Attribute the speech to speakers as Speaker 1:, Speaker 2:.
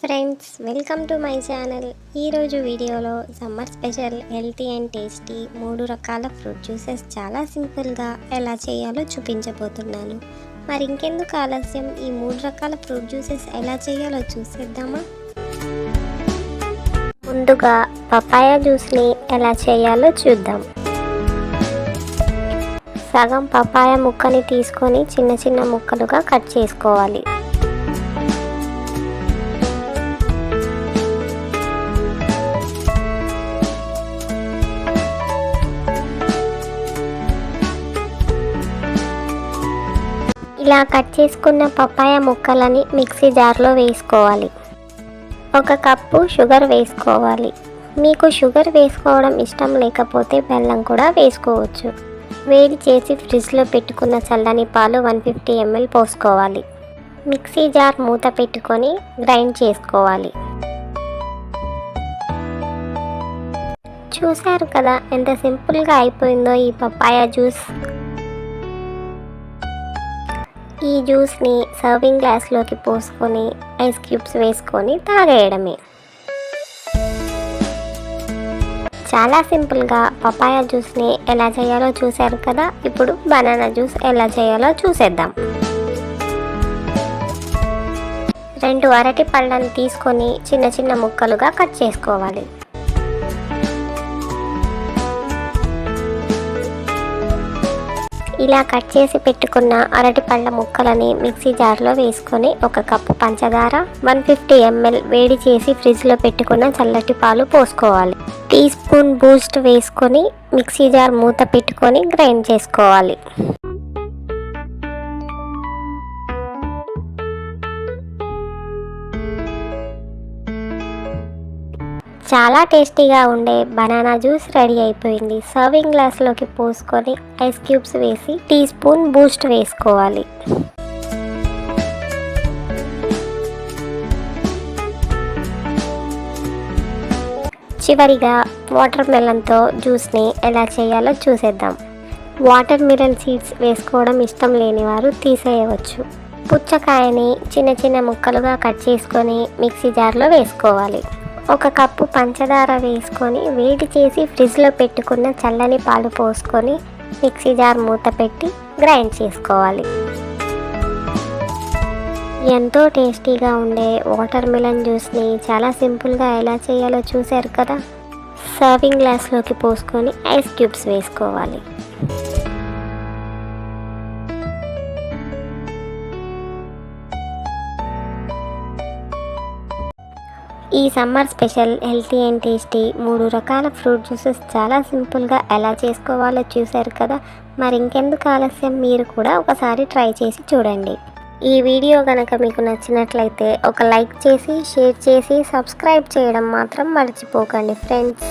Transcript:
Speaker 1: Friends, welcome to my channel. ఈరోజు వీడియోలో summer special healthy and tasty 3 రకాల fruit juices చాలా సింపుల్గా ఎలా చేయాలో చూపించబోతున్నాను. మరి ఇంకెందుకు ఆలస్యం, ఈ 3 రకాల ఫ్రూట్ జ్యూసెస్ ఎలా చేయాలో చూసేద్దామా? ముందుగా పపాయ జ్యూస్ని ఎలా చేయాలో చూద్దాం. సగం పపాయ ముక్కని తీసుకొని చిన్న చిన్న ముక్కలుగా కట్ చేసుకోవాలి. ఇలా కట్ చేసుకున్న పపాయ ముక్కలని మిక్సీ జార్లో వేసుకోవాలి. 1 కప్పు షుగర్ వేసుకోవాలి. మీకు షుగర్ వేసుకోవడం ఇష్టం లేకపోతే బెల్లం కూడా వేసుకోవచ్చు. వేడి చేసి ఫ్రిడ్జ్లో పెట్టుకున్న చల్లని పాలు 150 ml పోసుకోవాలి. మిక్సీ జార్ మూత పెట్టుకొని గ్రైండ్ చేసుకోవాలి. చూశారు కదా ఎంత సింపుల్గా అయిపోయిందో ఈ పపాయ జ్యూస్. ఈ జ్యూస్ని సర్వింగ్ గ్లాస్లోకి పోసుకొని ఐస్ క్యూబ్స్ వేసుకొని తాగేయడమే. చాలా సింపుల్గా పపాయ జ్యూస్ని ఎలా చేయాలో చూశారు కదా. ఇప్పుడు బనానా జ్యూస్ ఎలా చేయాలో చూసేద్దాం. 2 అరటి పళ్ళని తీసుకొని చిన్న చిన్న ముక్కలుగా కట్ చేసుకోవాలి. ఇలా కట్ చేసి పెట్టుకున్న అరటి పళ్ళ ముక్కలని మిక్సీ జార్లో వేసుకొని 1 కప్పు పంచదార, 150 ml వేడి చేసి ఫ్రిడ్జ్లో పెట్టుకున్న చల్లటి పాలు పోసుకోవాలి. టీ స్పూన్ బూస్ట్ వేసుకొని మిక్సీ జార్ మూత పెట్టుకొని గ్రైండ్ చేసుకోవాలి. చాలా టేస్టీగా ఉండే బనానా జ్యూస్ రెడీ అయిపోయింది. సర్వింగ్ గ్లాస్లోకి పోసుకొని ఐస్ క్యూబ్స్ వేసి టీ స్పూన్ బూస్ట్ వేసుకోవాలి. చివరిగా వాటర్ మెలన్తో జ్యూస్ని ఎలా చేయాలో చూసేద్దాం. వాటర్ మిలన్ సీడ్స్ వేసుకోవడం ఇష్టం లేని వారు తీసేయవచ్చు. పుచ్చకాయని చిన్న చిన్న ముక్కలుగా కట్ చేసుకొని మిక్సీ జార్లో వేసుకోవాలి. 1 కప్పు పంచదార వేసుకొని వేడి చేసి ఫ్రిడ్జ్లో పెట్టుకున్న చల్లని పాలు పోసుకొని మిక్సీ జార్ మూత పెట్టి గ్రైండ్ చేసుకోవాలి. ఎంతో టేస్టీగా ఉండే వాటర్ మిలన్ జ్యూస్ని చాలా సింపుల్గా ఎలా చేయాలో చూశారు కదా. సర్వింగ్ గ్లాస్లోకి పోసుకొని ఐస్ క్యూబ్స్ వేసుకోవాలి. ఈ summer special healthy and tasty 3 రకాల ఫ్రూట్ జ్యూసెస్ చాలా సింపుల్గా ఎలా చేసుకోవాలో చూశారు కదా. మరి ఇంకెందుకు ఆలస్యం, మీరు కూడా ఒకసారి ట్రై చేసి చూడండి. ఈ వీడియో కనుక మీకు నచ్చినట్లయితే ఒక లైక్ చేసి, షేర్ చేసి, సబ్స్క్రైబ్ చేయడం మాత్రం మర్చిపోకండి ఫ్రెండ్స్.